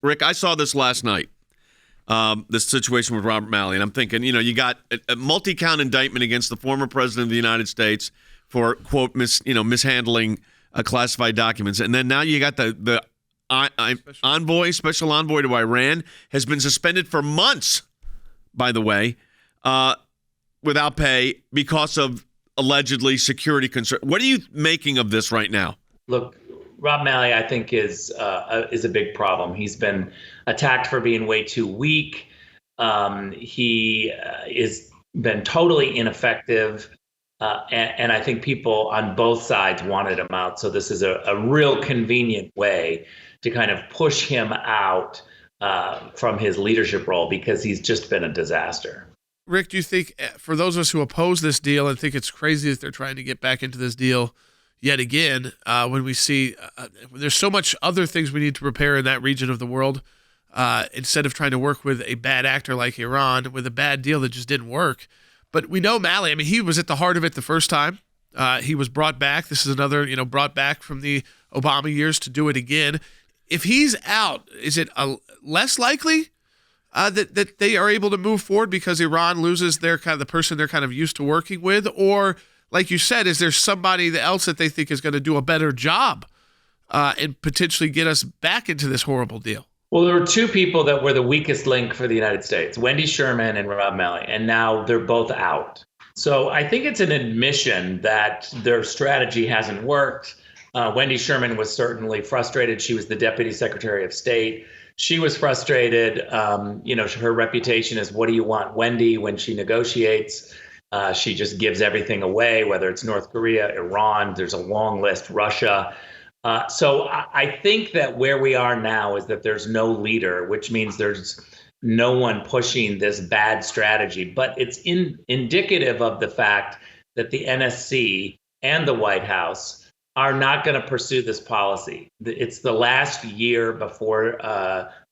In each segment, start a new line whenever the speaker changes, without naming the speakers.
Rick, I saw this last night, this situation with Robert Malley, and I'm thinking, you got a multi-count indictment against the former president of the United States for, quote, mishandling classified documents. And then now you got the special envoy to Iran has been suspended for months, by the way, without pay because of allegedly security concerns. What are you making of this right now?
Look, Rob Malley, I think, is a big problem. He's been attacked for being way too weak. He is been totally ineffective. And I think people on both sides wanted him out. So this is a real convenient way to kind of push him out from his leadership role because he's just been a disaster.
Rick, do you think, for those of us who oppose this deal and think it's crazy that they're trying to get back into this deal yet again, when we see there's so much other things we need to prepare in that region of the world, instead of trying to work with a bad actor like Iran with a bad deal that just didn't work? But we know Malley, he was at the heart of it the first time. He was brought back. This is another, brought back from the Obama years to do it again. If he's out, is it less likely that they are able to move forward because Iran loses the person they're kind of used to working with? Or, like you said, is there somebody else that they think is going to do a better job and potentially get us back into this horrible deal?
Well, there were two people that were the weakest link for the United States, Wendy Sherman and Rob Malley, and now they're both out. So I think it's an admission that their strategy hasn't worked. Wendy Sherman was certainly frustrated. She was the Deputy Secretary of State. She was frustrated. Her reputation is, what do you want, Wendy? When she negotiates, she just gives everything away, whether it's North Korea, Iran, there's a long list, Russia. So I think that where we are now is that there's no leader, which means there's no one pushing this bad strategy. But it's indicative of the fact that the NSC and the White House are not going to pursue this policy. It's the last year before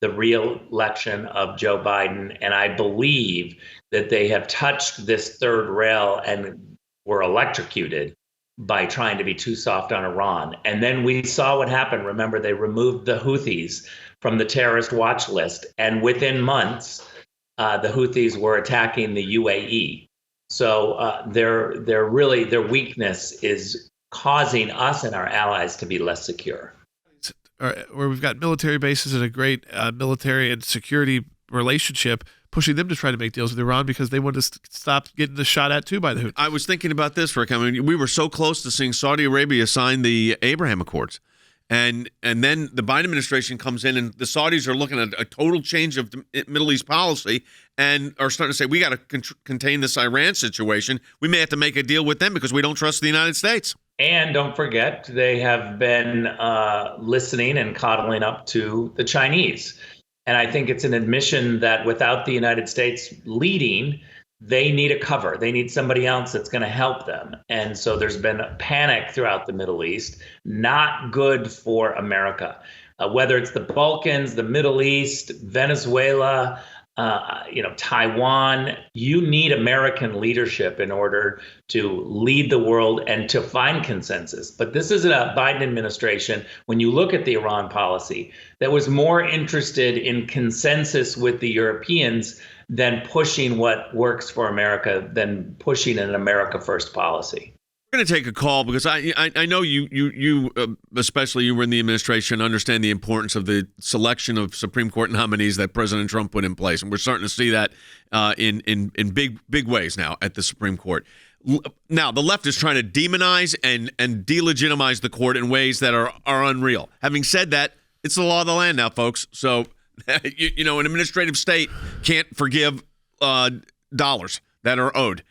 the re-election of Joe Biden, and I believe that they have touched this third rail and were electrocuted by trying to be too soft on Iran. And then we saw what happened. Remember, they removed the Houthis from the terrorist watch list. And within months, the Houthis were attacking the UAE. So their weakness is causing us and our allies to be less secure.
Where we've got military bases and a great military and security relationship, pushing them to try to make deals with Iran because they want to stop getting the shot at too by the Houthis.
I was thinking about this, Rick. We were so close to seeing Saudi Arabia sign the Abraham Accords. And then the Biden administration comes in and the Saudis are looking at a total change of Middle East policy and are starting to say, we got to contain this Iran situation. We may have to make a deal with them because we don't trust the United States.
And don't forget, they have been listening and coddling up to the Chinese. And I think it's an admission that without the United States leading, they need a cover. They need somebody else that's going to help them. And so there's been a panic throughout the Middle East, not good for America. Whether it's the Balkans, the Middle East, Venezuela, Taiwan, you need American leadership in order to lead the world and to find consensus. But this is a Biden administration, when you look at the Iran policy, that was more interested in consensus with the Europeans than pushing what works for America, than pushing an America First policy.
We're going to take a call because I know you especially you were in the administration, understand the importance of the selection of Supreme Court nominees that President Trump put in place, and we're starting to see that in big ways now at the Supreme Court. Now the left is trying to demonize and delegitimize the court in ways that are unreal. Having said that, it's the law of the land now, folks. So an administrative state can't forgive dollars that are owed.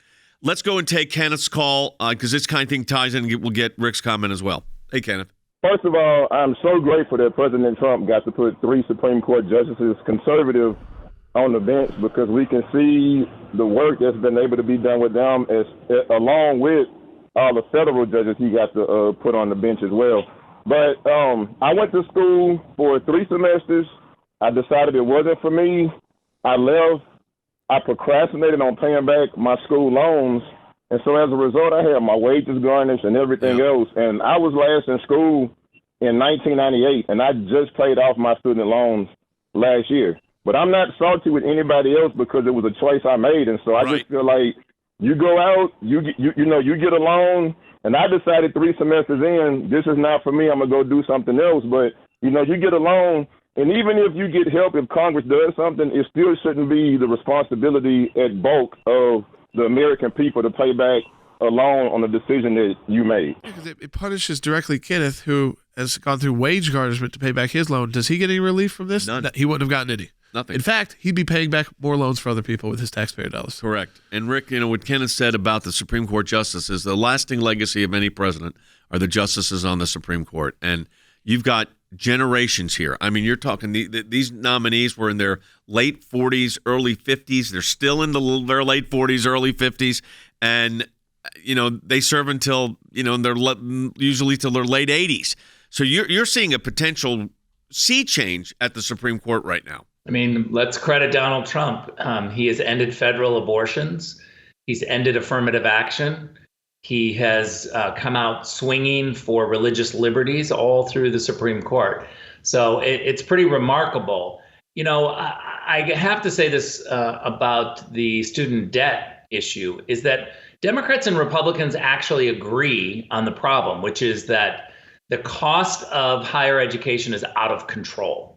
Let's go and take Kenneth's call because this kind of thing ties in and we'll get Rick's comment as well. Hey, Kenneth.
First of all, I'm so grateful that President Trump got to put 3 Supreme Court justices conservative on the bench because we can see the work that's been able to be done with them along with all the federal judges he got to put on the bench as well. But I went to school for 3 semesters. I decided it wasn't for me. I left. I procrastinated on paying back my school loans, and so as a result, I had my wages garnished and everything else. And I was last in school in 1998, and I just paid off my student loans last year. But I'm not salty with anybody else because it was a choice I made. And so I just feel like you go out, you get a loan, and I decided 3 semesters in, this is not for me. I'm going to go do something else. But, you get a loan, and even if you get help, if Congress does something, it still shouldn't be the responsibility at bulk of the American people to pay back a loan on a decision that you made.
Because it punishes directly Kenneth, who has gone through wage garnishment to pay back his loan. Does he get any relief from this?
None.
He wouldn't have gotten any.
Nothing.
In fact, he'd be paying back more loans for other people with his taxpayer dollars.
Correct. And Rick, what Kenneth said about the Supreme Court justices, the lasting legacy of any president are the justices on the Supreme Court. And you've got generations here. I mean, you're talking these nominees were in their late 40s, early 50s. They're still in their late 40s, early 50s. And, they serve until, usually till their late 80s. So you're seeing a potential sea change at the Supreme Court right now.
I mean, let's credit Donald Trump. He has ended federal abortions. He's ended affirmative action. He has come out swinging for religious liberties all through the Supreme Court. So it's pretty remarkable. I have to say this about the student debt issue is that Democrats and Republicans actually agree on the problem, which is that the cost of higher education is out of control.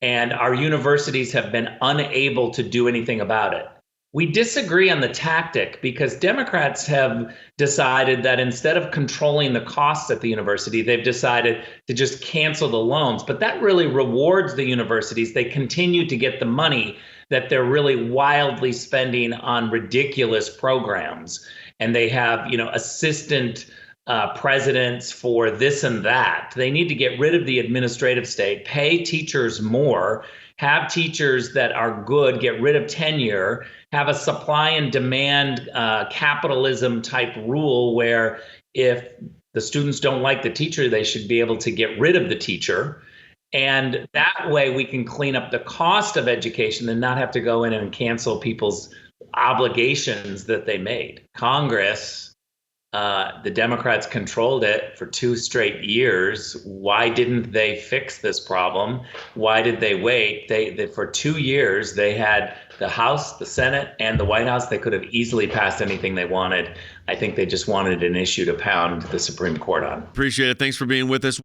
And our universities have been unable to do anything about it. We disagree on the tactic because Democrats have decided that instead of controlling the costs at the university, they've decided to just cancel the loans. But that really rewards the universities. They continue to get the money that they're really wildly spending on ridiculous programs. And they have, assistant presidents for this and that. They need to get rid of the administrative state, pay teachers more, have teachers that are good, get rid of tenure, have a supply and demand capitalism type rule where if the students don't like the teacher, they should be able to get rid of the teacher. And that way we can clean up the cost of education and not have to go in and cancel people's obligations that they made. Congress, the Democrats controlled it for 2 straight years. Why didn't they fix this problem? Why did they wait? They for 2 years, they had the House, the Senate, and the White House. They could have easily passed anything they wanted. I think they just wanted an issue to pound the Supreme Court on.
Appreciate it. Thanks for being with us.